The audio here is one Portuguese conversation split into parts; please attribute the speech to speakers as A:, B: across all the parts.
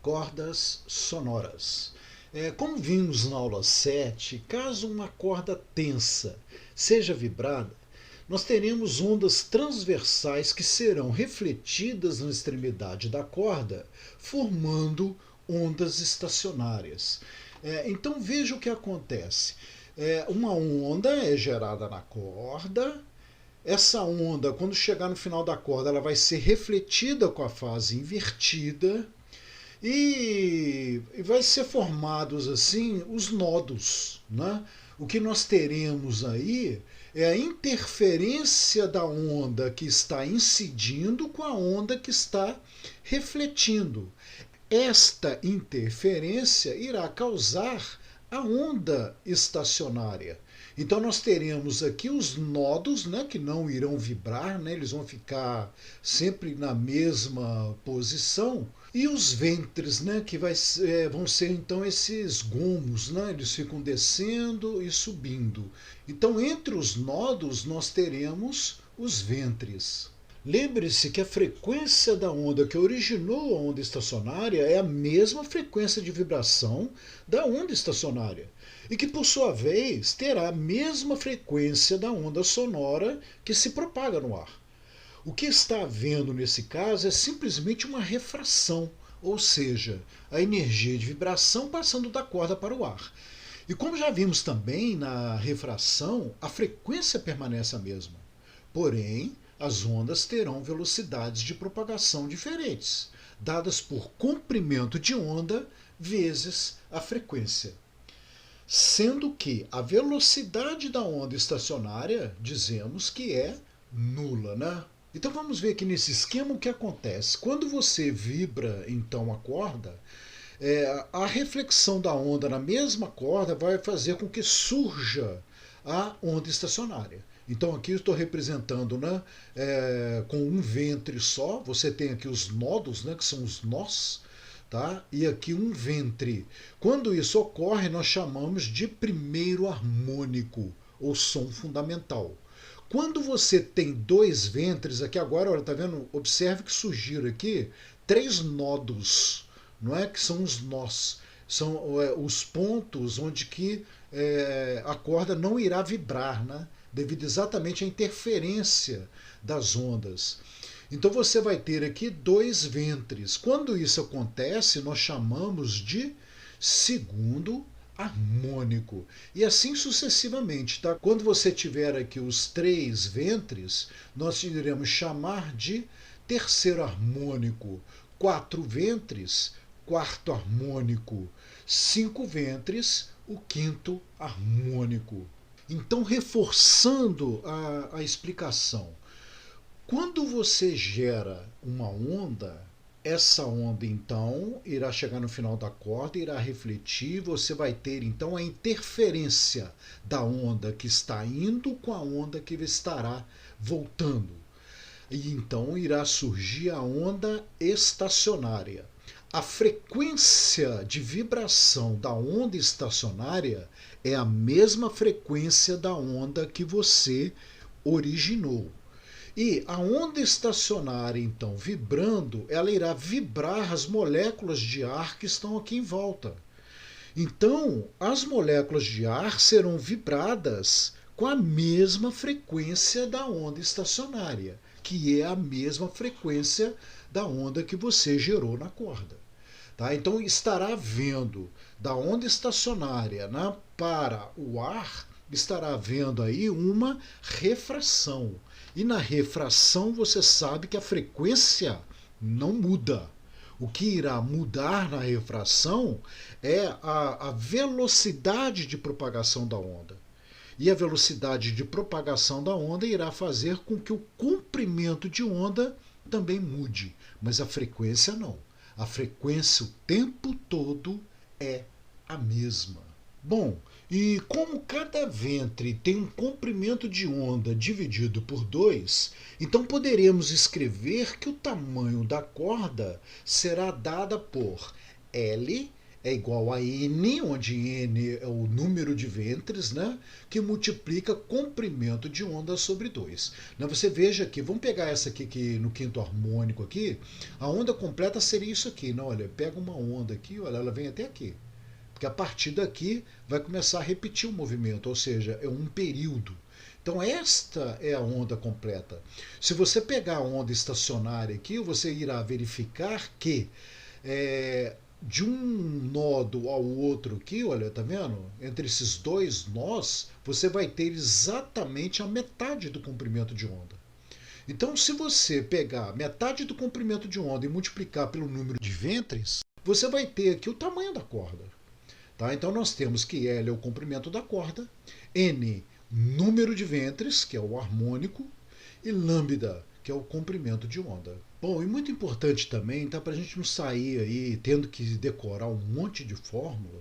A: Cordas sonoras. Como vimos na aula 7, caso uma corda tensa seja vibrada, nós teremos ondas transversais que serão refletidas na extremidade da corda, formando ondas estacionárias. Então veja o que acontece. Uma onda é gerada na corda. Essa onda, quando chegar no final da corda, ela vai ser refletida com a fase invertida e vai ser formados assim os nodos, né? O que nós teremos aí é a interferência da onda que está incidindo com a onda que está refletindo. Esta interferência irá causar a onda estacionária. Então nós teremos aqui os nodos, né, que não irão vibrar, né, eles vão ficar sempre na mesma posição, e os ventres, né, que vão ser então esses gomos, né, eles ficam descendo e subindo. Então entre os nodos nós teremos os ventres. Lembre-se que a frequência da onda que originou a onda estacionária é a mesma frequência de vibração da onda estacionária e que, por sua vez, terá a mesma frequência da onda sonora que se propaga no ar. O que está havendo nesse caso é simplesmente uma refração, ou seja, a energia de vibração passando da corda para o ar. E como já vimos também na refração, a frequência permanece a mesma. Porém, as ondas terão velocidades de propagação diferentes, dadas por comprimento de onda vezes a frequência. Sendo que a velocidade da onda estacionária, dizemos que é nula, né? Então vamos ver aqui nesse esquema o que acontece. Quando você vibra então a corda, a reflexão da onda na mesma corda vai fazer com que surja a onda estacionária. Então aqui eu estou representando, né, com um ventre só. Você tem aqui os nodos, né, que são os nós, tá? E aqui um ventre. Quando isso ocorre, nós chamamos de primeiro harmônico, ou som fundamental. Quando você tem dois ventres, aqui agora, olha, tá vendo? Observe que surgiram aqui três nodos, não é? Que são os nós. São os pontos onde que a corda não irá vibrar, né? Devido exatamente à interferência das ondas. Então você vai ter aqui dois ventres. Quando isso acontece, nós chamamos de segundo harmônico. E assim sucessivamente, tá? Quando você tiver aqui os três ventres, nós iremos chamar de terceiro harmônico. Quatro ventres, quarto harmônico. Cinco ventres, o quinto harmônico. Então, reforçando a explicação, quando você gera uma onda, essa onda então irá chegar no final da corda, irá refletir, você vai ter então a interferência da onda que está indo com a onda que estará voltando. E então irá surgir a onda estacionária. A frequência de vibração da onda estacionária é a mesma frequência da onda que você originou. E a onda estacionária, então, vibrando, ela irá vibrar as moléculas de ar que estão aqui em volta. Então, as moléculas de ar serão vibradas com a mesma frequência da onda estacionária, que é a mesma frequência da onda que você gerou na corda. Tá? Então, estará havendo da onda estacionária, né, para o ar, estará havendo aí uma refração. E na refração você sabe que a frequência não muda. O que irá mudar na refração é a velocidade de propagação da onda. E a velocidade de propagação da onda irá fazer com que o comprimento de onda também mude, mas a frequência não. A frequência o tempo todo é a mesma. Bom, e como cada ventre tem um comprimento de onda dividido por 2, então poderemos escrever que o tamanho da corda será dada por L é igual a N, onde N é o número de ventres, né? Que multiplica comprimento de onda sobre 2. Você veja aqui, vamos pegar essa aqui que no quinto harmônico aqui, a onda completa seria isso aqui. Não, olha, pega uma onda aqui, olha, ela vem até aqui. Porque a partir daqui vai começar a repetir o movimento, ou seja, é um período. Então esta é a onda completa. Se você pegar a onda estacionária aqui, você irá verificar que de um nódo ao outro aqui, olha, tá vendo? Entre esses dois nós, você vai ter exatamente a metade do comprimento de onda. Então, se você pegar metade do comprimento de onda e multiplicar pelo número de ventres, você vai ter aqui o tamanho da corda. Tá? Então, nós temos que L é o comprimento da corda, N, número de ventres, que é o harmônico, e lambda, que é o comprimento de onda. Bom, e muito importante também, tá, para a gente não sair aí tendo que decorar um monte de fórmula,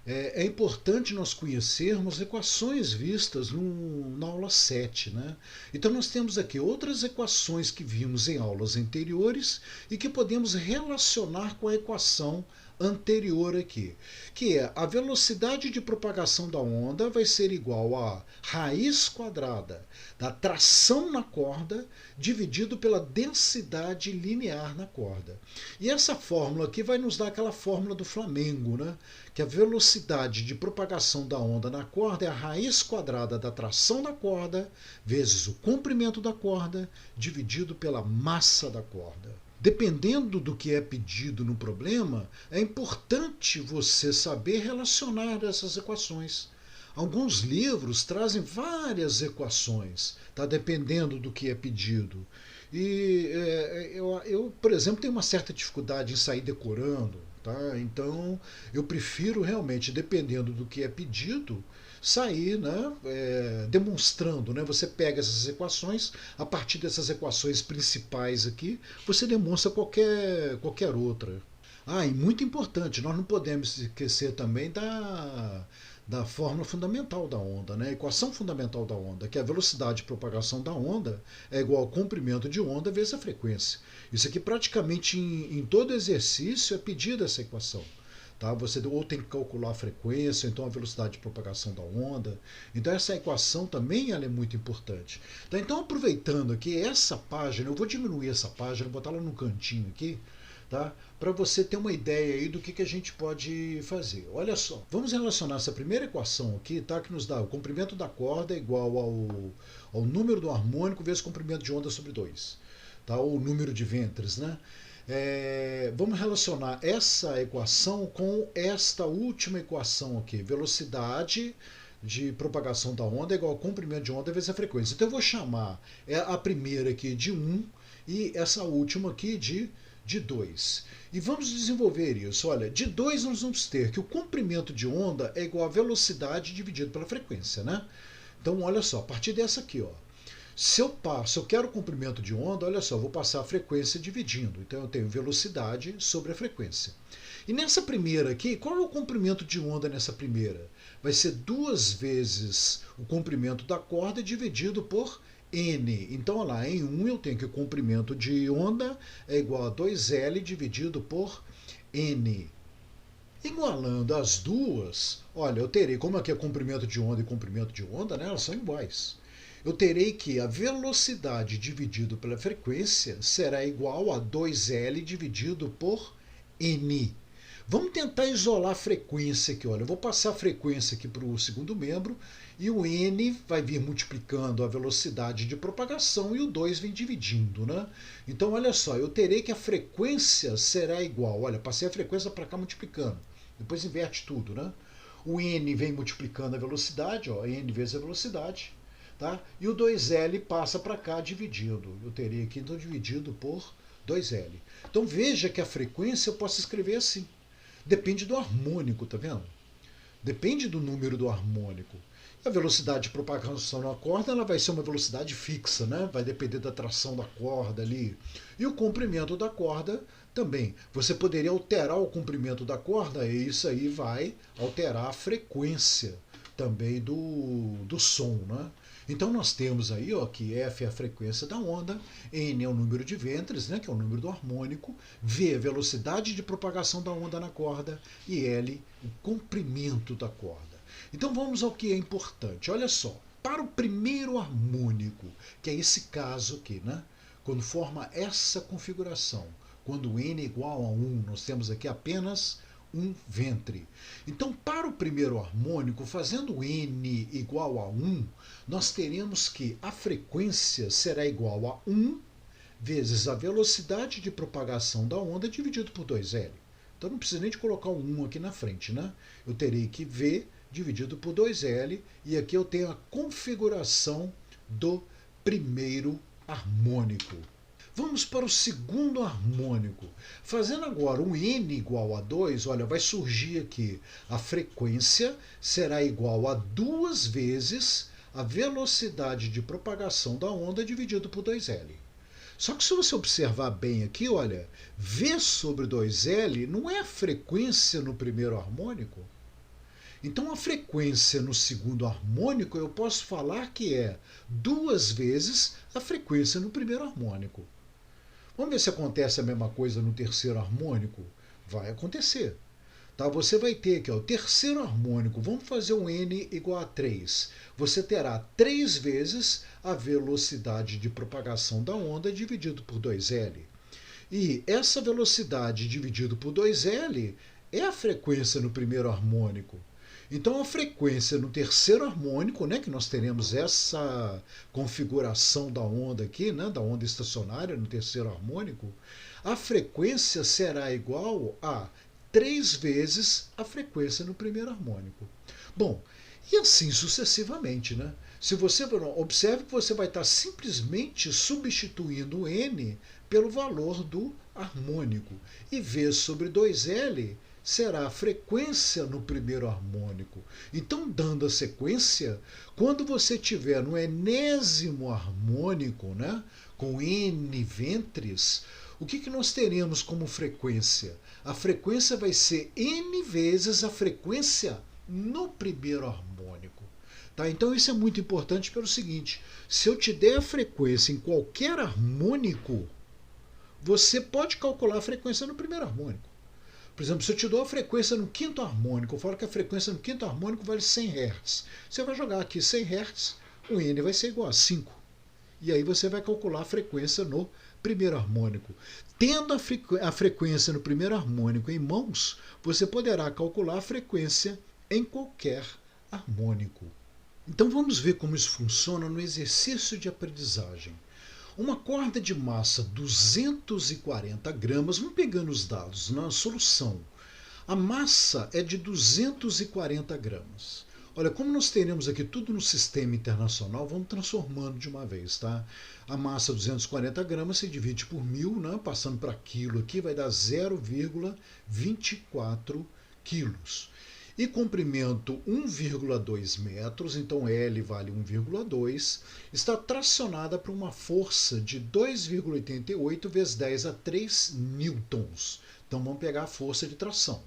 A: é importante nós conhecermos equações vistas na aula 7. Né? Então nós temos aqui outras equações que vimos em aulas anteriores e que podemos relacionar com a equação anterior aqui, que é a velocidade de propagação da onda vai ser igual a raiz quadrada da tração na corda dividido pela densidade linear na corda. E essa fórmula aqui vai nos dar aquela fórmula do Flamengo, né? Que a velocidade de propagação da onda na corda é a raiz quadrada da tração da corda vezes o comprimento da corda dividido pela massa da corda. Dependendo do que é pedido no problema, é importante você saber relacionar essas equações. Alguns livros trazem várias equações, tá? Dependendo do que é pedido. E eu, por exemplo, tenho uma certa dificuldade em sair decorando. Tá? Então, eu prefiro realmente, dependendo do que é pedido, sair, né, demonstrando. Né? Você pega essas equações, a partir dessas equações principais aqui, você demonstra qualquer outra. E muito importante, nós não podemos esquecer também da fórmula fundamental da onda, né? A equação fundamental da onda, que é a velocidade de propagação da onda é igual ao comprimento de onda vezes a frequência. Isso aqui praticamente em todo exercício é pedida essa equação. Tá? Você ou tem que calcular a frequência, ou então a velocidade de propagação da onda. Então essa equação também ela é muito importante. Tá? Então aproveitando aqui essa página, eu vou diminuir essa página, botar ela no cantinho aqui, tá? Para você ter uma ideia aí do que a gente pode fazer. Olha só, vamos relacionar essa primeira equação aqui, tá? Que nos dá o comprimento da corda é igual ao número do harmônico vezes o comprimento de onda sobre 2. Tá? Ou o número de ventres, né? Vamos relacionar essa equação com esta última equação aqui. Velocidade de propagação da onda é igual ao comprimento de onda vezes a frequência. Então eu vou chamar a primeira aqui de 1 e essa última aqui de 2. E vamos desenvolver isso. Olha, de 2 nós vamos ter que o comprimento de onda é igual a velocidade dividido pela frequência, né? Então, olha só, a partir dessa aqui, ó. Se eu quero o comprimento de onda, olha só, eu vou passar a frequência dividindo. Então, eu tenho velocidade sobre a frequência. E nessa primeira aqui, qual é o comprimento de onda nessa primeira? Vai ser 2 vezes o comprimento da corda dividido por N. Então, olha lá, em 1 eu tenho que o comprimento de onda é igual a 2L dividido por N. Igualando as duas, olha, eu terei, como aqui é comprimento de onda e comprimento de onda, né, elas são iguais. Eu terei que a velocidade dividido pela frequência será igual a 2L dividido por N. Vamos tentar isolar a frequência aqui. Olha, eu vou passar a frequência aqui para o segundo membro e o N vai vir multiplicando a velocidade de propagação e o 2 vem dividindo. Né? Então, olha só, eu terei que a frequência será igual. Olha, passei a frequência para cá multiplicando. Depois inverte tudo. Né? O N vem multiplicando a velocidade, ó, N vezes a velocidade. Tá? E o 2L passa para cá dividindo. Eu teria aqui então dividido por 2L. Então veja que a frequência eu posso escrever assim. Depende do harmônico, tá vendo? Depende do número do harmônico. A velocidade de propagação na corda ela vai ser uma velocidade fixa, né? Vai depender da tração da corda ali. E o comprimento da corda também. Você poderia alterar o comprimento da corda e isso aí vai alterar a frequência também do som, né? Então nós temos aí ó, que F é a frequência da onda, N é o número de ventres, né, que é o número do harmônico, V é a velocidade de propagação da onda na corda e L o comprimento da corda. Então vamos ao que é importante. Olha só, para o primeiro harmônico, que é esse caso aqui, né, quando forma essa configuração, quando N é igual a 1, nós temos aqui apenas um ventre. Então, para o primeiro harmônico, fazendo N igual a 1, nós teremos que a frequência será igual a 1 vezes a velocidade de propagação da onda dividido por 2L. Então não precisa nem de colocar o 1 aqui na frente, né? Eu terei que V dividido por 2L, e aqui eu tenho a configuração do primeiro harmônico. Vamos para o segundo harmônico. Fazendo agora um N igual a 2, olha, vai surgir aqui. A frequência será igual a 2 vezes a velocidade de propagação da onda dividido por 2L. Só que se você observar bem aqui, olha, V sobre 2L não é a frequência no primeiro harmônico? Então a frequência no segundo harmônico eu posso falar que é 2 vezes a frequência no primeiro harmônico. Vamos ver se acontece a mesma coisa no terceiro harmônico? Vai acontecer. Tá? Você vai ter aqui ó, o terceiro harmônico, vamos fazer um N igual a 3. Você terá 3 vezes a velocidade de propagação da onda dividido por 2L. E essa velocidade dividido por 2L é a frequência no primeiro harmônico. Então a frequência no terceiro harmônico, né, que nós teremos essa configuração da onda aqui, né, da onda estacionária no terceiro harmônico, a frequência será igual a 3 vezes a frequência no primeiro harmônico. Bom, e assim sucessivamente, né? Se você observe que você vai estar simplesmente substituindo o N pelo valor do harmônico, e V sobre 2L será a frequência no primeiro harmônico. Então, dando a sequência, quando você tiver no enésimo harmônico, né, com N ventres, o que nós teremos como frequência? A frequência vai ser N vezes a frequência no primeiro harmônico. Tá? Então isso é muito importante pelo seguinte, se eu te der a frequência em qualquer harmônico, você pode calcular a frequência no primeiro harmônico. Por exemplo, se eu te dou a frequência no quinto harmônico, eu falo que a frequência no quinto harmônico vale 100 Hz. Você vai jogar aqui 100 Hz, o N vai ser igual a 5. E aí você vai calcular a frequência no primeiro harmônico. Tendo a frequência no primeiro harmônico em mãos, você poderá calcular a frequência em qualquer harmônico. Então vamos ver como isso funciona no exercício de aprendizagem. Uma corda de massa 240 gramas, vamos pegando os dados na solução. A massa é de 240 gramas. Olha, como nós teremos aqui tudo no sistema internacional, vamos transformando de uma vez, tá? A massa 240 gramas se divide por 1000, né? Passando para quilo aqui, vai dar 0,24 quilos. E comprimento 1,2 metros, então L vale 1,2, está tracionada por uma força de 2,88 vezes 10 a 3 newtons. Então vamos pegar a força de tração.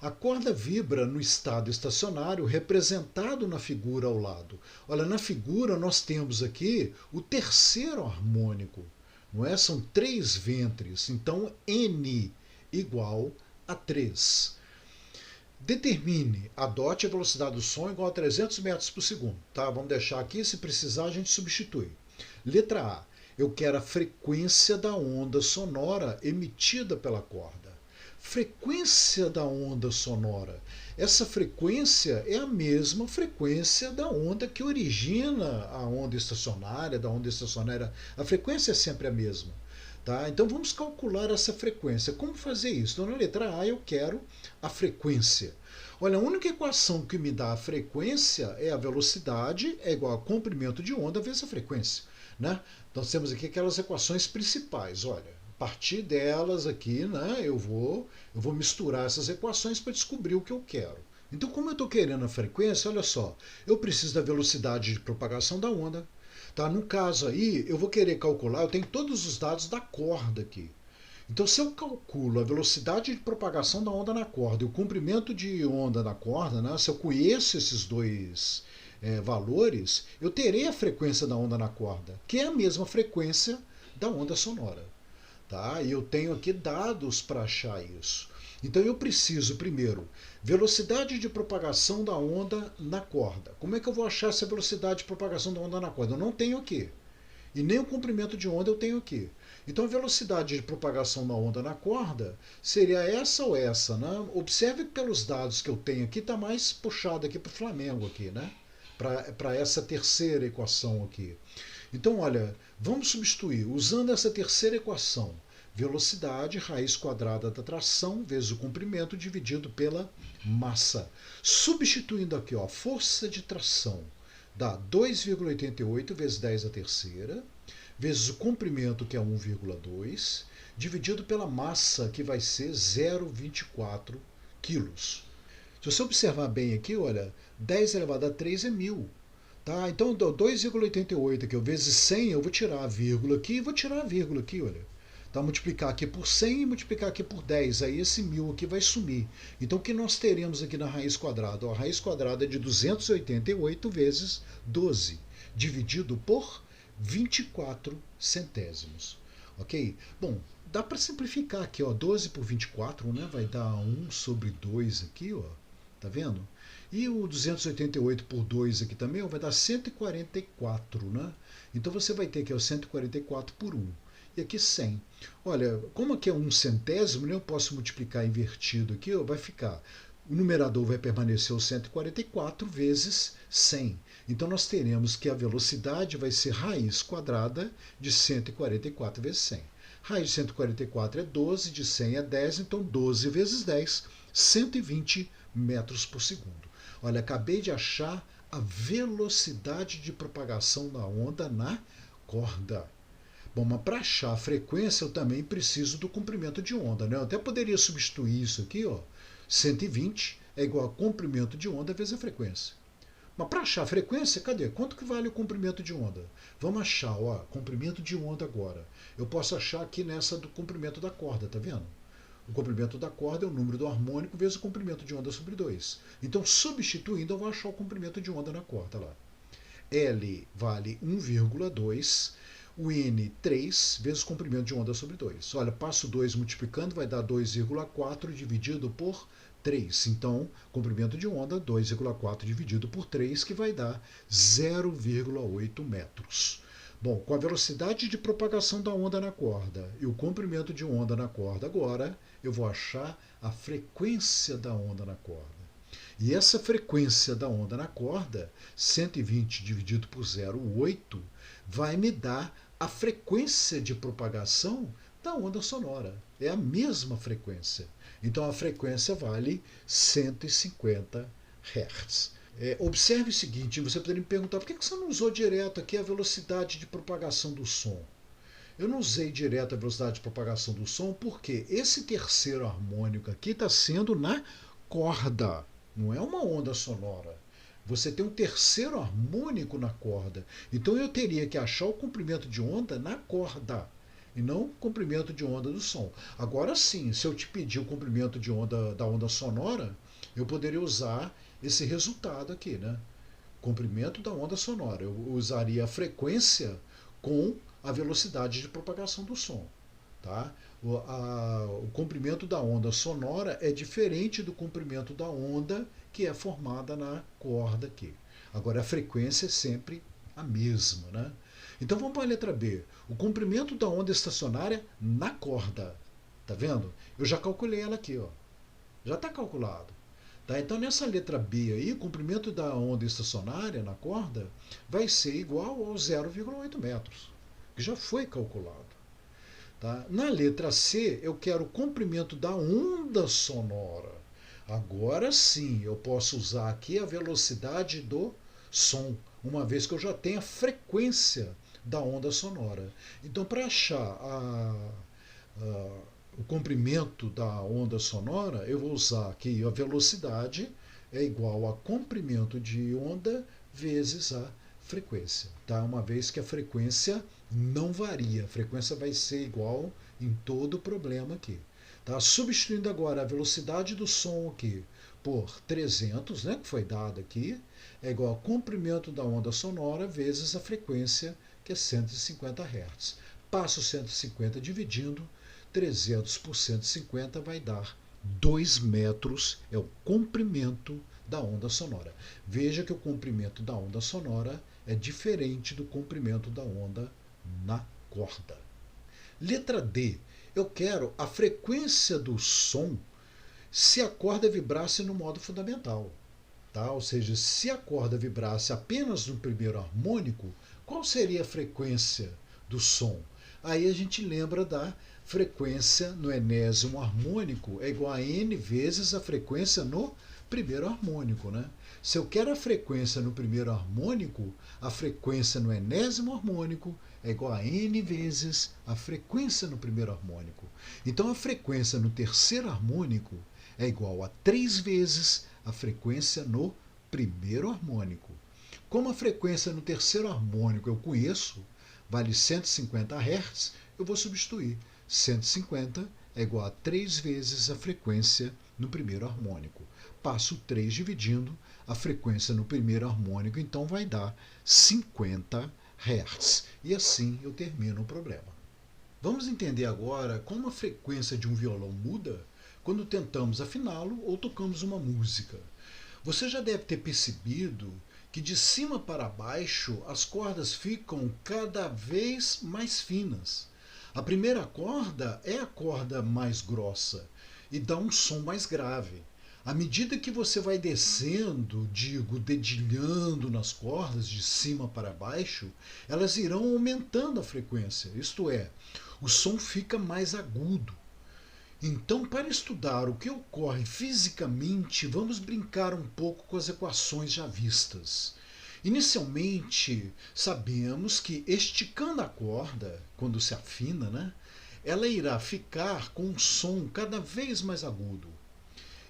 A: A corda vibra no estado estacionário, representado na figura ao lado. Olha, na figura nós temos aqui o terceiro harmônico, não é? São 3 ventres, então N igual a 3. Determine, adote a velocidade do som igual a 300 metros por segundo. Tá? Vamos deixar aqui, se precisar a gente substitui. Letra A, eu quero a frequência da onda sonora emitida pela corda. Frequência da onda sonora. Essa frequência é a mesma frequência da onda que origina a onda estacionária, A frequência é sempre a mesma. Tá? Então vamos calcular essa frequência. Como fazer isso? Então na letra A eu quero a frequência. Olha, a única equação que me dá a frequência é a velocidade é igual a comprimento de onda vezes a frequência. Né? Então temos aqui aquelas equações principais. Olha, a partir delas aqui, né, eu vou misturar essas equações para descobrir o que eu quero. Então, como eu estou querendo a frequência, olha só, eu preciso da velocidade de propagação da onda. Tá? No caso aí, eu vou querer calcular, eu tenho todos os dados da corda aqui. Então, se eu calculo a velocidade de propagação da onda na corda e o comprimento de onda na corda, né, se eu conheço esses dois valores, eu terei a frequência da onda na corda, que é a mesma frequência da onda sonora. Tá? E eu tenho aqui dados para achar isso. Então eu preciso, primeiro, velocidade de propagação da onda na corda. Como é que eu vou achar essa velocidade de propagação da onda na corda? Eu não tenho aqui. E nem o comprimento de onda eu tenho aqui. Então a velocidade de propagação da onda na corda seria essa ou essa, né? Observe que pelos dados que eu tenho aqui está mais puxado aqui para o Flamengo aqui, né? Para essa terceira equação aqui. Então, olha, vamos substituir usando essa terceira equação. Velocidade, raiz quadrada da tração, vezes o comprimento, dividido pela massa. Substituindo aqui, ó, força de tração dá 2,88 vezes 10 a terceira, vezes o comprimento, que é 1,2, dividido pela massa, que vai ser 0,24 quilos. Se você observar bem aqui, olha, 10 elevado a 3 é 1000. Tá? Então, 2,88 aqui, vezes 100, eu vou tirar a vírgula aqui e vou tirar a vírgula aqui, olha. Tá? Multiplicar aqui por 100 e multiplicar aqui por 10. Aí esse 1000 aqui vai sumir. Então, o que nós teremos aqui na raiz quadrada? A raiz quadrada é de 288 vezes 12, dividido por 24 centésimos. Ok? Bom, dá para simplificar aqui, ó, 12 por 24, né? Vai dar 1 sobre 2 aqui, ó. Tá vendo? E o 288 por 2 aqui também, ó, vai dar 144, né? Então você vai ter aqui o 144 por 1. E aqui 100. Olha, como aqui é 1 centésimo, né, eu posso multiplicar invertido aqui, ó, vai ficar... O numerador vai permanecer o 144 vezes 100. Então nós teremos que a velocidade vai ser raiz quadrada de 144 vezes 100. Raiz de 144 é 12, de 100 é 10, então 12 vezes 10, 120 metros por segundo. Olha, acabei de achar a velocidade de propagação da onda na corda. Bom, mas para achar a frequência eu também preciso do comprimento de onda, né? Eu até poderia substituir isso aqui, ó. 120 é igual a comprimento de onda vezes a frequência. Mas para achar a frequência, cadê? Quanto que vale o comprimento de onda? Vamos achar, ó, comprimento de onda agora. Eu posso achar aqui nessa do comprimento da corda, tá vendo? O comprimento da corda é o número do harmônico vezes o comprimento de onda sobre 2. Então, substituindo, eu vou achar o comprimento de onda na corda lá. L vale 1,2, o N 3 vezes o comprimento de onda sobre 2. Olha, passo 2 multiplicando, vai dar 2,4 dividido por 3. Então, comprimento de onda, 2,4 dividido por 3, que vai dar 0,8 metros. Bom, com a velocidade de propagação da onda na corda e o comprimento de onda na corda agora, eu vou achar a frequência da onda na corda. E essa frequência da onda na corda, 120 dividido por 0,8, vai me dar a frequência de propagação da onda sonora. É a mesma frequência. Então a frequência vale 150 Hz. Observe o seguinte, você poderia me perguntar por que você não usou direto aqui a velocidade de propagação do som? Eu não usei direto a velocidade de propagação do som porque esse terceiro harmônico aqui está sendo na corda, não é uma onda sonora. Você tem um terceiro harmônico na corda. Então eu teria que achar o comprimento de onda na corda e não o comprimento de onda do som. Agora sim, se eu te pedir o comprimento de onda da onda sonora, eu poderia usar esse resultado aqui, né? Comprimento da onda sonora. Eu usaria a frequência com a velocidade de propagação do som. Tá? O comprimento da onda sonora é diferente do comprimento da onda que é formada na corda aqui. Agora, a frequência é sempre a mesma, né? Então, vamos para a letra B. O comprimento da onda estacionária na corda. Tá vendo? Eu já calculei ela aqui, ó. Já está calculado. Tá? Então, nessa letra B aí, o comprimento da onda estacionária na corda vai ser igual ao 0,8 metros, que já foi calculado. Tá? Na letra C, eu quero o comprimento da onda sonora. Agora sim, eu posso usar aqui a velocidade do som, uma vez que eu já tenho a frequência da onda sonora. Então, para achar o comprimento da onda sonora, eu vou usar aqui a velocidade é igual a comprimento de onda vezes a frequência, tá? Uma vez que a frequência não varia, a frequência vai ser igual em todo o problema aqui. Tá? Substituindo agora a velocidade do som aqui por 300, né, que foi dado aqui, é igual ao comprimento da onda sonora vezes a frequência, que é 150 Hz. Passo 150 dividindo, 300 por 150 vai dar 2 metros, é o comprimento da onda sonora. Veja que o comprimento da onda sonora é diferente do comprimento da onda na corda. Letra D. Eu quero a frequência do som se a corda vibrasse no modo fundamental. Tá? Ou seja, se a corda vibrasse apenas no primeiro harmônico, qual seria a frequência do som? Aí a gente lembra da frequência no enésimo harmônico é igual a n vezes a frequência no primeiro harmônico. Né? Se eu quero a frequência no primeiro harmônico, a frequência no enésimo harmônico é igual a n vezes a frequência no primeiro harmônico. Então a frequência no terceiro harmônico é igual a 3 vezes a frequência no primeiro harmônico. Como a frequência no terceiro harmônico eu conheço, vale 150 Hz, eu vou substituir. 150 é igual a 3 vezes a frequência no primeiro harmônico. Passo 3 dividindo, a frequência no primeiro harmônico, então vai dar 50 Hz. E assim eu termino o problema. Vamos entender agora como a frequência de um violão muda quando tentamos afiná-lo ou tocamos uma música. Você já deve ter percebido que de cima para baixo as cordas ficam cada vez mais finas. A primeira corda é a corda mais grossa e dá um som mais grave. À medida que você vai descendo, dedilhando nas cordas de cima para baixo, elas irão aumentando a frequência, isto é, o som fica mais agudo. Então, para estudar o que ocorre fisicamente, vamos brincar um pouco com as equações já vistas. Inicialmente, sabemos que esticando a corda, quando se afina, né, ela irá ficar com um som cada vez mais agudo.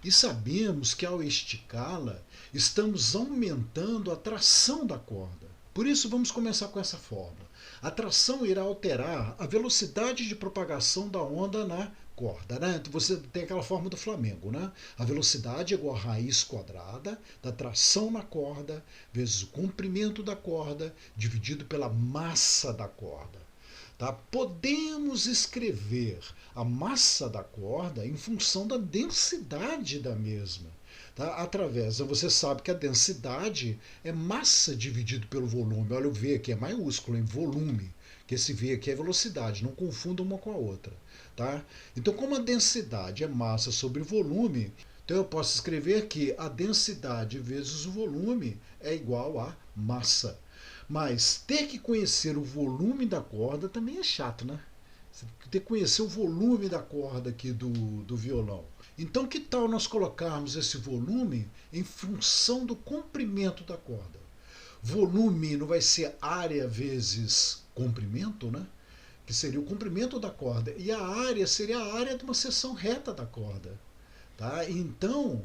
A: E sabemos que ao esticá-la, estamos aumentando a tração da corda. Por isso, vamos começar com essa fórmula. A tração irá alterar a velocidade de propagação da onda na corda. Né? Então você tem aquela fórmula do Flamengo. Né? A velocidade é igual a raiz quadrada da tração na corda vezes o comprimento da corda dividido pela massa da corda. Tá? Podemos escrever a massa da corda em função da densidade da mesma. Tá? Através, você sabe que a densidade é massa dividido pelo volume. Olha o V aqui, é maiúsculo, em volume. Que esse V aqui é velocidade, não confunda uma com a outra. Tá? Então, como a densidade é massa sobre volume, então eu posso escrever que a densidade vezes o volume é igual a massa. Mas ter que conhecer o volume da corda também é chato, né? Você ter que conhecer o volume da corda aqui do violão. Então, que tal nós colocarmos esse volume em função do comprimento da corda? Volume não vai ser área vezes comprimento, né? Que seria o comprimento da corda. E a área seria a área de uma seção reta da corda. Tá? Então,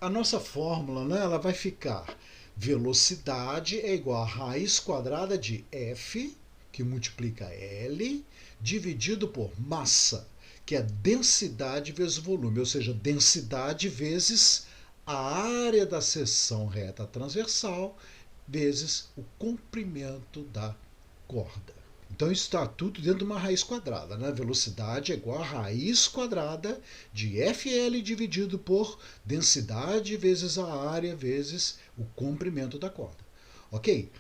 A: a nossa fórmula, né, ela vai ficar velocidade é igual a raiz quadrada de F, que multiplica L, dividido por massa, que é densidade vezes volume, ou seja, densidade vezes a área da seção reta transversal vezes o comprimento da corda. Então isso está tudo dentro de uma raiz quadrada. Né? Velocidade é igual a raiz quadrada de FL dividido por densidade vezes a área vezes o comprimento da corda. Ok?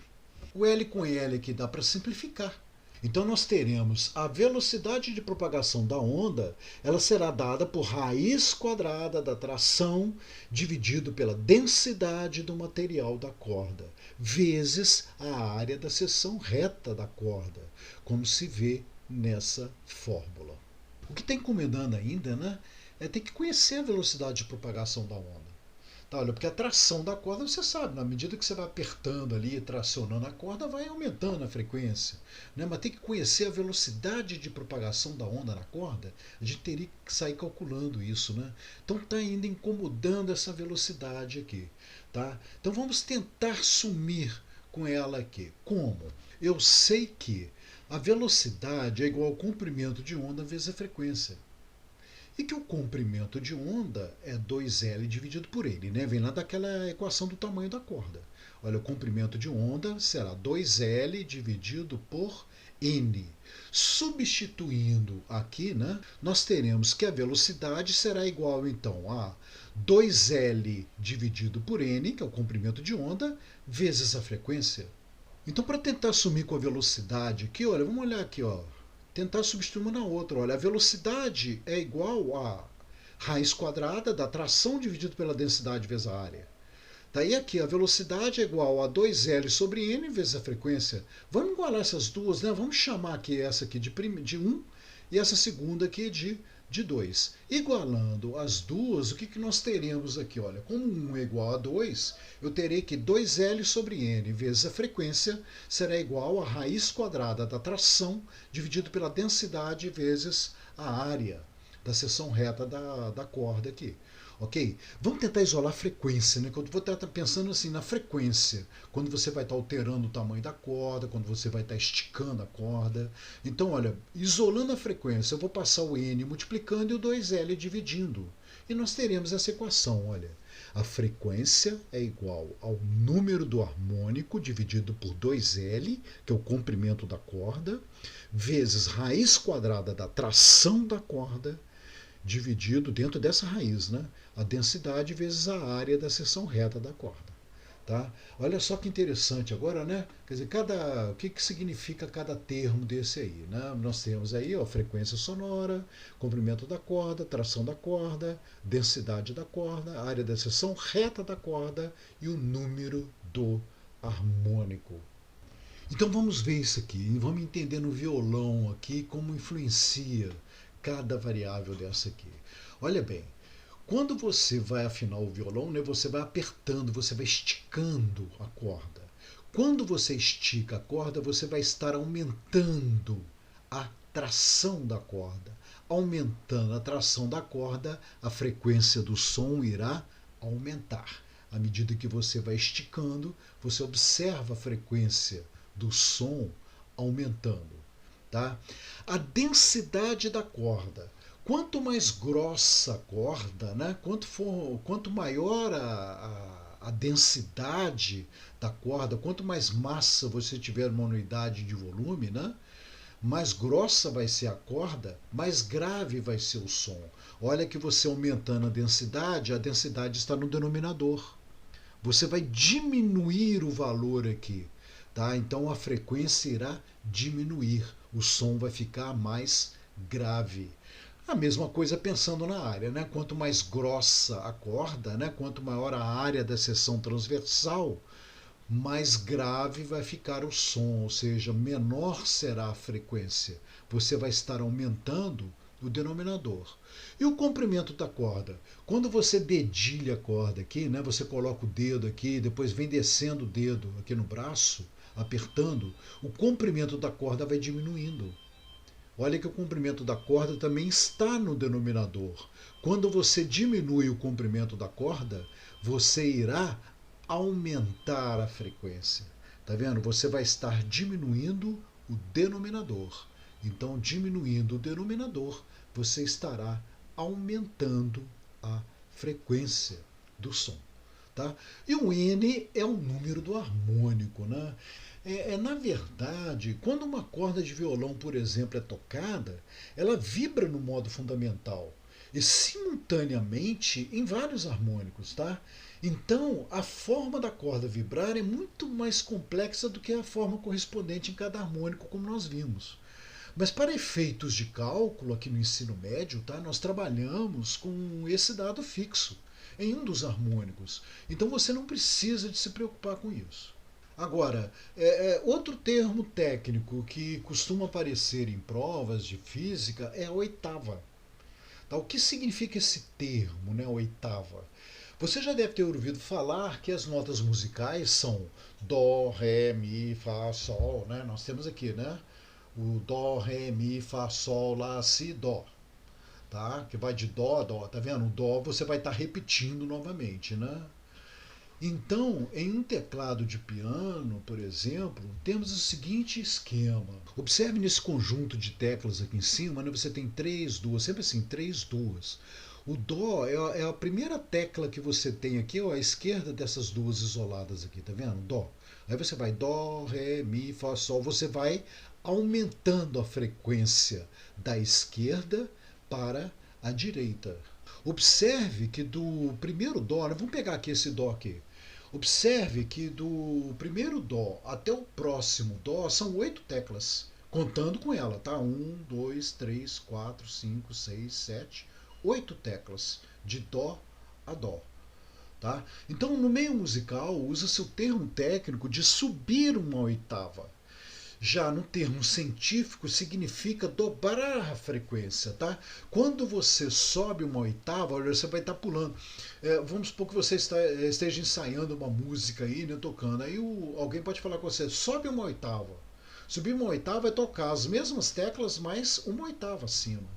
A: O L com L aqui dá para simplificar. Então nós teremos a velocidade de propagação da onda, ela será dada por raiz quadrada da tração dividido pela densidade do material da corda, vezes a área da seção reta da corda, como se vê nessa fórmula. O que está encomendando ainda, né, é ter que conhecer a velocidade de propagação da onda. Tá, olha, porque a tração da corda, você sabe, na medida que você vai apertando ali, tracionando a corda, vai aumentando a frequência. Né? Mas tem que conhecer a velocidade de propagação da onda na corda, a gente teria que sair calculando isso. Né? Então está ainda incomodando essa velocidade aqui. Tá? Então vamos tentar sumir com ela aqui. Como? Eu sei que a velocidade é igual ao comprimento de onda vezes a frequência. E que o comprimento de onda é 2L dividido por N, né? Vem lá daquela equação do tamanho da corda. Olha, o comprimento de onda será 2L dividido por N. Substituindo aqui, né, nós teremos que a velocidade será igual, então, a 2L dividido por N, que é o comprimento de onda, vezes a frequência. Então, para tentar assumir com a velocidade aqui, olha, vamos olhar aqui, ó, tentar substituir uma na outra. Olha, a velocidade é igual a raiz quadrada da tração dividido pela densidade vezes a área. Daí aqui a velocidade é igual a 2L sobre N vezes a frequência. Vamos igualar essas duas, né? Vamos chamar aqui essa aqui de 1 e essa segunda aqui de 2. Igualando as duas, o que nós teremos aqui? Olha, como 1 é igual a 2, eu terei que 2L sobre N vezes a frequência será igual a raiz quadrada da tração dividido pela densidade vezes a área da seção reta da corda aqui. Ok? Vamos tentar isolar a frequência, né? Eu vou estar pensando assim na frequência, quando você vai estar alterando o tamanho da corda, quando você vai estar esticando a corda. Então, olha, isolando a frequência, eu vou passar o N multiplicando e o 2L dividindo. E nós teremos essa equação, olha. A frequência é igual ao número do harmônico dividido por 2L, que é o comprimento da corda, vezes raiz quadrada da tração da corda, dividido dentro dessa raiz, né? A densidade vezes a área da seção reta da corda. Tá? Olha só que interessante agora, né? Quer dizer, o que significa cada termo desse aí? Né? Nós temos aí ó, frequência sonora, comprimento da corda, tração da corda, densidade da corda, área da seção reta da corda e o número do harmônico. Então vamos ver isso aqui, vamos entender no violão aqui como influencia cada variável dessa aqui. Olha bem, quando você vai afinar o violão, né, você vai apertando, você vai esticando a corda. Quando você estica a corda, você vai estar aumentando a tração da corda. Aumentando a tração da corda, a frequência do som irá aumentar. À medida que você vai esticando, você observa a frequência do som aumentando. Tá? A densidade da corda. Quanto mais grossa a corda, né? Quanto maior a densidade da corda, quanto mais massa você tiver numa unidade de volume, né? Mais grossa vai ser a corda, mais grave vai ser o som. Olha que você aumentando a densidade está no denominador. Você vai diminuir o valor aqui. Tá? Então a frequência irá diminuir, o som vai ficar mais grave. A mesma coisa pensando na área, né? Quanto mais grossa a corda, né? Quanto maior a área da seção transversal, mais grave vai ficar o som, ou seja, menor será a frequência. Você vai estar aumentando o denominador. E o comprimento da corda? Quando você dedilha a corda aqui, né, você coloca o dedo aqui, depois vem descendo o dedo aqui no braço, apertando, o comprimento da corda vai diminuindo. Olha que o comprimento da corda também está no denominador. Quando você diminui o comprimento da corda, você irá aumentar a frequência. Tá vendo? Você vai estar diminuindo o denominador. Então, diminuindo o denominador, você estará aumentando a frequência do som. Tá? E o N é o número do harmônico. Né? Na verdade, quando uma corda de violão, por exemplo, é tocada, ela vibra no modo fundamental e simultaneamente em vários harmônicos. Tá? Então, a forma da corda vibrar é muito mais complexa do que a forma correspondente em cada harmônico, como nós vimos. Mas para efeitos de cálculo aqui no ensino médio, tá, nós trabalhamos com esse dado fixo em um dos harmônicos. Então você não precisa de se preocupar com isso. Agora, outro termo técnico que costuma aparecer em provas de física é a oitava. Tá? O que significa esse termo, né, oitava? Você já deve ter ouvido falar que as notas musicais são Dó, Ré, Mi, Fá, Sol. Né? Nós temos aqui, né? O Dó, Ré, Mi, Fá, Sol, Lá, Si, Dó. Tá? Que vai de Dó a Dó. Tá vendo? O Dó você vai estar repetindo novamente. Né? Então, em um teclado de piano, por exemplo, temos o seguinte esquema. Observe nesse conjunto de teclas aqui em cima, né, você tem três duas, sempre assim, três duas. O Dó é a primeira tecla que você tem aqui, ó, à esquerda dessas duas isoladas aqui, tá vendo? Dó. Aí você vai Dó, Ré, Mi, Fá, Sol, você vai aumentando a frequência da esquerda para a direita. Observe que do primeiro Dó, né, vamos pegar aqui esse Dó aqui. Observe que do primeiro Dó até o próximo Dó são 8 teclas, contando com ela, tá? 1, 2, 3, 4, 5, 6, 7, 8 teclas de Dó a Dó. Tá? Então, no meio musical, usa-se o termo técnico de subir uma oitava. Já no termo científico, significa dobrar a frequência, tá? Quando você sobe uma oitava, olha, você vai estar pulando. Vamos supor que você esteja ensaiando uma música aí, né, tocando. Aí alguém pode falar com você, sobe uma oitava. Subir uma oitava é tocar as mesmas teclas, mas uma oitava acima.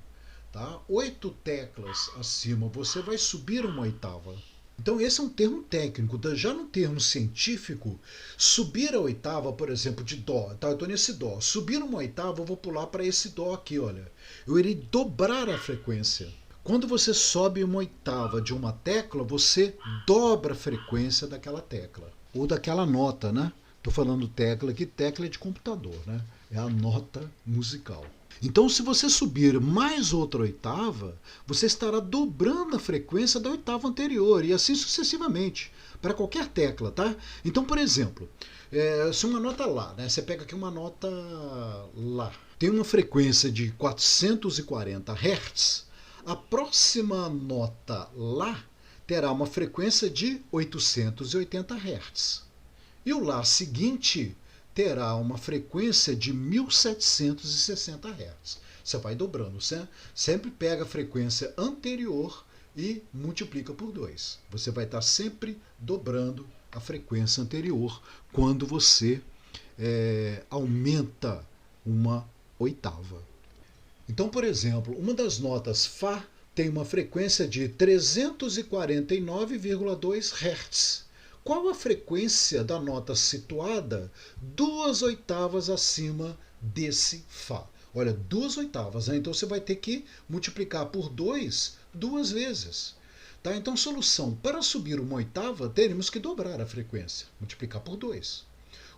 A: Tá? 8 teclas acima, você vai subir uma oitava. Então esse é um termo técnico. Já no termo científico, subir a oitava, por exemplo, de Dó, tá? Eu estou nesse Dó. Subir uma oitava, eu vou pular para esse Dó aqui, olha. Eu irei dobrar a frequência. Quando você sobe uma oitava de uma tecla, você dobra a frequência daquela tecla. Ou daquela nota, né? Estou falando tecla aqui, tecla é de computador, né? É a nota musical. Então, se você subir mais outra oitava, você estará dobrando a frequência da oitava anterior e assim sucessivamente, para qualquer tecla, tá? Então, por exemplo, se uma nota Lá, né? Você pega aqui uma nota Lá, tem uma frequência de 440 Hz, a próxima nota Lá terá uma frequência de 880 Hz. E o Lá seguinte terá uma frequência de 1760 Hz. Você vai dobrando, sempre pega a frequência anterior e multiplica por 2. Você vai estar sempre dobrando a frequência anterior quando você aumenta uma oitava. Então, por exemplo, uma das notas Fá tem uma frequência de 349,2 Hz. Qual a frequência da nota situada 2 oitavas acima desse Fá? Olha, 2 oitavas, né? Então você vai ter que multiplicar por 2 duas vezes. Tá? Então, solução: para subir uma oitava, teremos que dobrar a frequência, multiplicar por 2.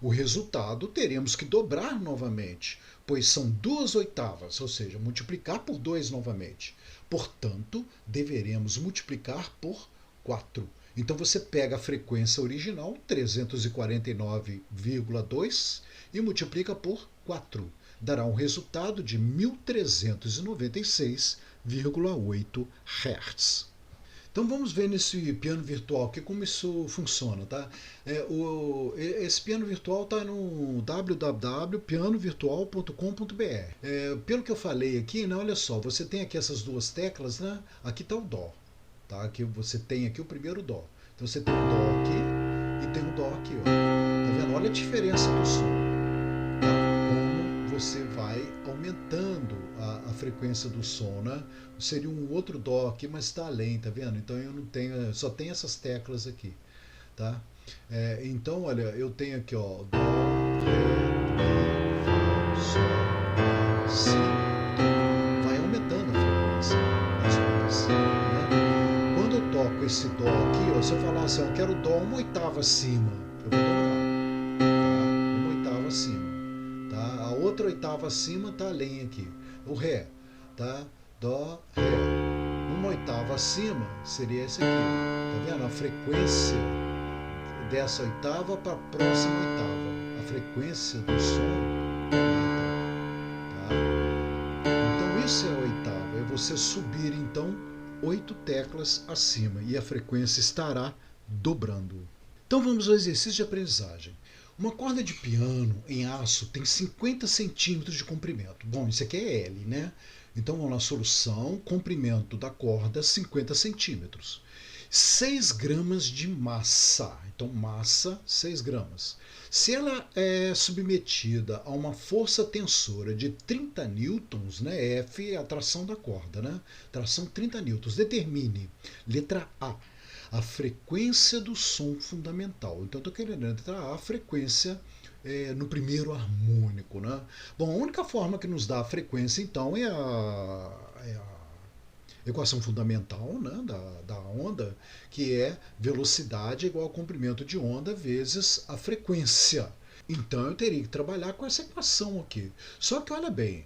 A: O resultado teremos que dobrar novamente, pois são 2 oitavas, ou seja, multiplicar por 2 novamente. Portanto, deveremos multiplicar por 4. Então você pega a frequência original, 349,2, e multiplica por 4. Dará um resultado de 1396,8 Hz. Então vamos ver nesse piano virtual aqui como isso funciona, tá? Esse piano virtual está no www.pianovirtual.com.br. Pelo que eu falei aqui, né, olha só, você tem aqui essas duas teclas, né? Aqui está o Dó, tá? Aqui você tem aqui o primeiro Dó. Então você tem o Dó aqui e tem o Dó aqui, ó. Tá vendo? Olha a diferença do som. Tá? Como você vai aumentando a frequência do som, né? Seria um outro Dó aqui, mas está além, tá vendo? Então eu não tenho, só tem essas teclas aqui, tá? Então, olha, eu tenho aqui, ó, Dó, Ré, Mi, Fá, Sol, Lá, Si, Dó. Vai aumentando a frequência das notas, né? Quando eu toco esse Dó aqui, ó, se eu falar assim, eu quero Dó uma oitava acima, eu vou dobrar, tá? Uma oitava acima, tá? A outra oitava acima tá além aqui. O Ré, tá? Dó, Ré. Uma oitava acima seria esse aqui. Tá vendo? A frequência dessa oitava para a próxima oitava. A frequência do som aumenta. Tá? Então isso é a oitava. É você subir então 8 teclas acima e a frequência estará dobrando. Então vamos ao exercício de aprendizagem. Uma corda de piano em aço tem 50 centímetros de comprimento. Bom, isso aqui é L, né? Então vamos lá, solução, comprimento da corda 50 centímetros. 6 gramas de massa. Então massa, 6 gramas. Se ela é submetida a uma força tensora de 30 newtons, né? F é a tração da corda, né? Tração 30 newtons. Determine, letra A, A frequência do som fundamental. Então, estou querendo entrar a frequência no primeiro harmônico, né? Bom, a única forma que nos dá a frequência, então, é a equação fundamental, né, da onda, que é velocidade igual ao comprimento de onda vezes a frequência. Então eu teria que trabalhar com essa equação aqui. Só que olha bem,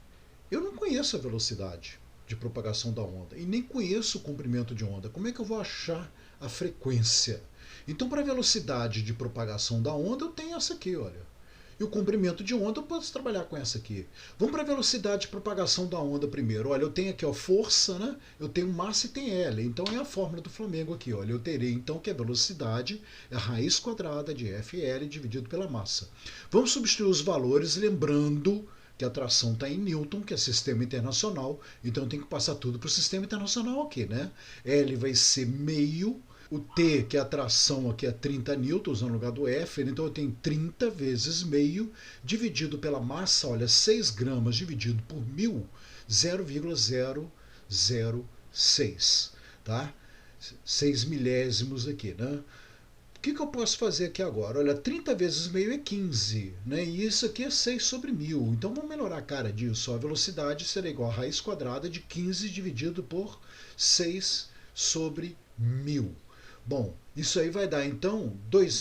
A: eu não conheço a velocidade de propagação da onda e nem conheço o comprimento de onda. Como é que eu vou achar a frequência? Então, para a velocidade de propagação da onda, eu tenho essa aqui, olha. E o comprimento de onda eu posso trabalhar com essa aqui. Vamos para a velocidade de propagação da onda primeiro. Olha, eu tenho aqui a força, né? Eu tenho massa e tem L. Então é a fórmula do Flamengo aqui. Olha, eu terei então que a velocidade é a raiz quadrada de FL dividido pela massa. Vamos substituir os valores, lembrando que a tração está em Newton, que é sistema internacional. Então eu tenho que passar tudo para o sistema internacional aqui, né? L vai ser meio. O T, que é a tração aqui, é 30 newtons no lugar do F, então eu tenho 30 vezes meio, dividido pela massa, olha, 6 gramas dividido por 1000, 0,006, tá? 6 milésimos aqui, né? O que eu posso fazer aqui agora? Olha, 30 vezes meio é 15, né? E isso aqui é 6 sobre 1000. Então vamos melhorar a cara disso. A velocidade será igual a raiz quadrada de 15 dividido por 6 sobre 1000. Bom, isso aí vai dar então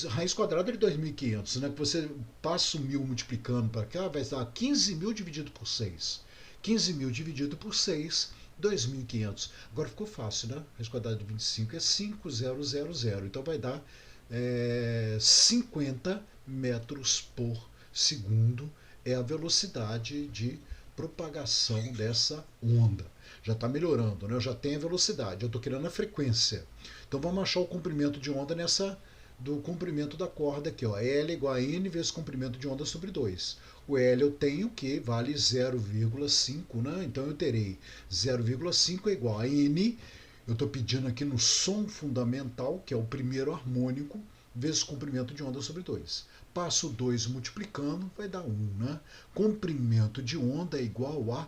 A: raiz quadrada de 2.500, né? Que você passa o 1000 multiplicando para cá, vai dar 15.000 dividido por 6. 15.000 dividido por 6, 2.500. Agora ficou fácil, né? Raiz quadrada de 25 é 5.000. Então vai dar 50 metros por segundo é a velocidade de propagação dessa onda. Já está melhorando, né? Eu já tenho a velocidade, eu estou querendo a frequência. Então vamos achar o comprimento de onda do comprimento da corda aqui, ó. L igual a N vezes comprimento de onda sobre 2. O L eu tenho que vale 0,5, né? Então eu terei 0,5 é igual a N. Eu estou pedindo aqui no som fundamental, que é o primeiro harmônico, vezes comprimento de onda sobre 2. Passo 2 multiplicando, vai dar 1, né? Comprimento de onda é igual a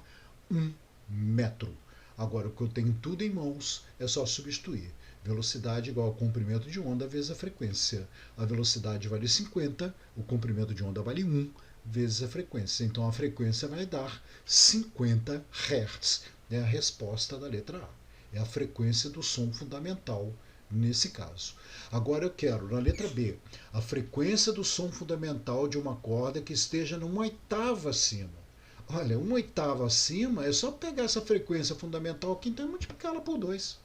A: 1 metro. Agora, o que eu tenho tudo em mãos é só substituir. Velocidade igual ao comprimento de onda vezes a frequência. A velocidade vale 50, o comprimento de onda vale 1 vezes a frequência. Então, a frequência vai dar 50 Hz. É a resposta da letra A. É a frequência do som fundamental nesse caso. Agora eu quero, na letra B, a frequência do som fundamental de uma corda que esteja numa oitava acima. Olha, uma oitava acima é só pegar essa frequência fundamental aqui então, e multiplicá-la por 2.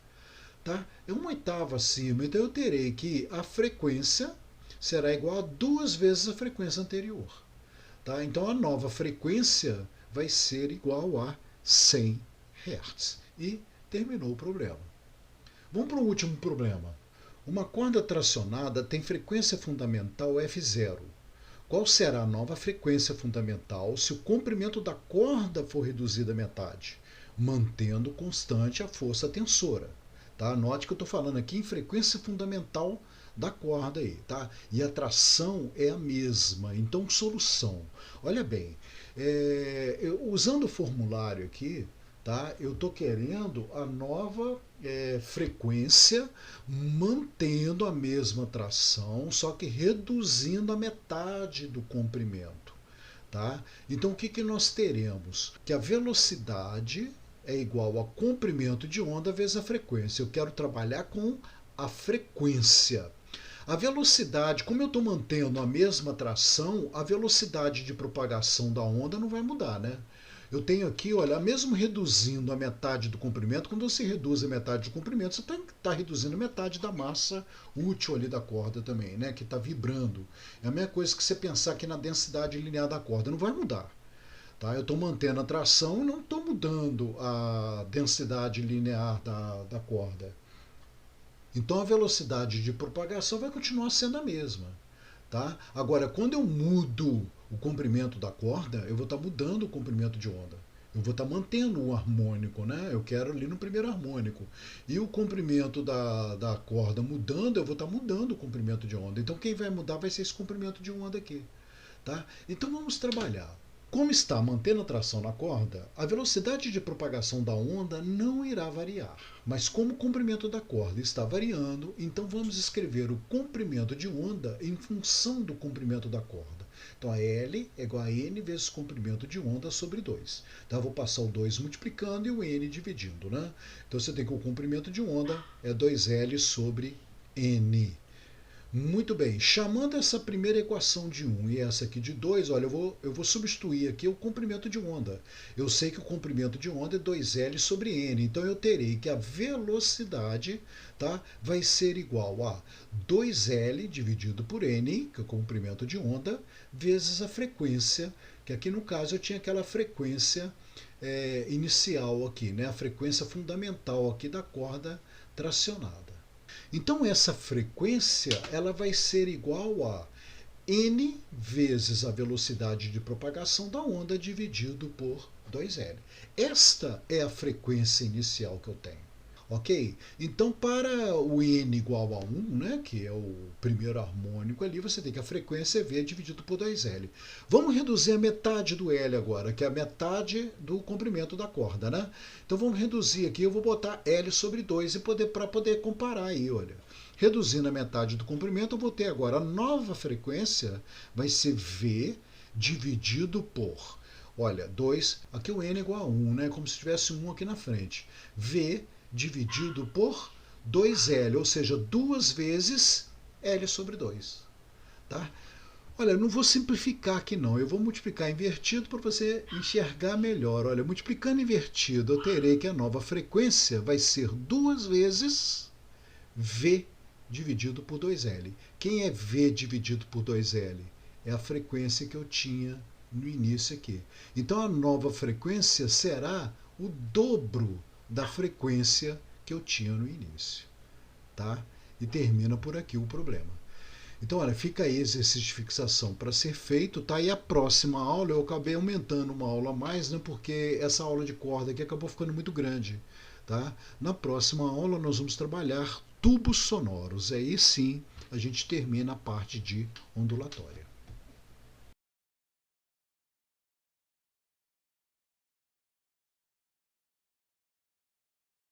A: Tá? É uma oitava acima, então eu terei que a frequência será igual a 2 vezes a frequência anterior. Tá? Então a nova frequência vai ser igual a 100 Hz. E terminou o problema. Vamos para o último problema. Uma corda tracionada tem frequência fundamental F0. Qual será a nova frequência fundamental se o comprimento da corda for reduzido à metade, mantendo constante a força tensora? Tá? Note que eu estou falando aqui em frequência fundamental da corda aí, tá? E a tração é a mesma. Então, solução. Olha bem, usando o formulário aqui, tá? Eu estou querendo a nova frequência, mantendo a mesma tração, só que reduzindo a metade do comprimento. Tá? Então, o que nós teremos? Que a velocidade é igual ao comprimento de onda vezes a frequência. Eu quero trabalhar com a frequência. A velocidade, como eu estou mantendo a mesma tração, a velocidade de propagação da onda não vai mudar, né? Eu tenho aqui, olha, mesmo reduzindo a metade do comprimento, quando você reduz a metade do comprimento, você está reduzindo metade da massa útil ali da corda também, né? Que está vibrando. É a mesma coisa que você pensar aqui na densidade linear da corda, não vai mudar. Tá? Eu estou mantendo a tração e não estou mudando a densidade linear da corda. Então a velocidade de propagação vai continuar sendo a mesma. Tá? Agora, quando eu mudo o comprimento da corda, eu vou estar mudando o comprimento de onda. Eu vou estar mantendo um harmônico, né? Eu quero ali no primeiro harmônico. E o comprimento da corda mudando, eu vou estar mudando o comprimento de onda. Então quem vai mudar vai ser esse comprimento de onda aqui. Tá? Então vamos trabalhar. Como está mantendo a tração na corda, a velocidade de propagação da onda não irá variar. Mas como o comprimento da corda está variando, então vamos escrever o comprimento de onda em função do comprimento da corda. Então a L é igual a N vezes o comprimento de onda sobre 2. Então eu vou passar o 2 multiplicando e o N dividindo, né? Então você tem que o comprimento de onda é 2L sobre N. Muito bem, chamando essa primeira equação de 1 e essa aqui de 2, olha, eu vou substituir aqui o comprimento de onda. Eu sei que o comprimento de onda é 2L sobre N, então eu terei que a velocidade, tá, vai ser igual a 2L dividido por N, que é o comprimento de onda, vezes a frequência, que aqui no caso eu tinha aquela frequência inicial aqui, né, a frequência fundamental aqui da corda tracionada. Então essa frequência ela vai ser igual a n vezes a velocidade de propagação da onda dividido por 2L. Esta é a frequência inicial que eu tenho. Ok? Então, para o n igual a 1, né, que é o primeiro harmônico ali, você tem que a frequência é V dividido por 2L. Vamos reduzir a metade do L agora, que é a metade do comprimento da corda, né? Então, vamos reduzir aqui, eu vou botar L sobre 2 para poder comparar aí, olha. Reduzindo a metade do comprimento, eu vou ter agora a nova frequência, vai ser V dividido por, olha, 2, aqui o N é igual a 1, né? Como se tivesse 1 aqui na frente. V dividido por 2L, ou seja, 2 vezes L sobre 2. Tá? Olha, não vou simplificar aqui não, eu vou multiplicar invertido para você enxergar melhor. Olha, multiplicando invertido, eu terei que a nova frequência vai ser 2 vezes V dividido por 2L. Quem é V dividido por 2L? É a frequência que eu tinha no início aqui. Então a nova frequência será o dobro da frequência que eu tinha no início, tá? E termina por aqui o problema. Então, olha, fica aí exercício de fixação para ser feito, tá? E a próxima aula eu acabei aumentando uma aula a mais, né? Porque essa aula de corda aqui acabou ficando muito grande, tá? Na próxima aula nós vamos trabalhar tubos sonoros. Aí sim a gente termina a parte de ondulatória.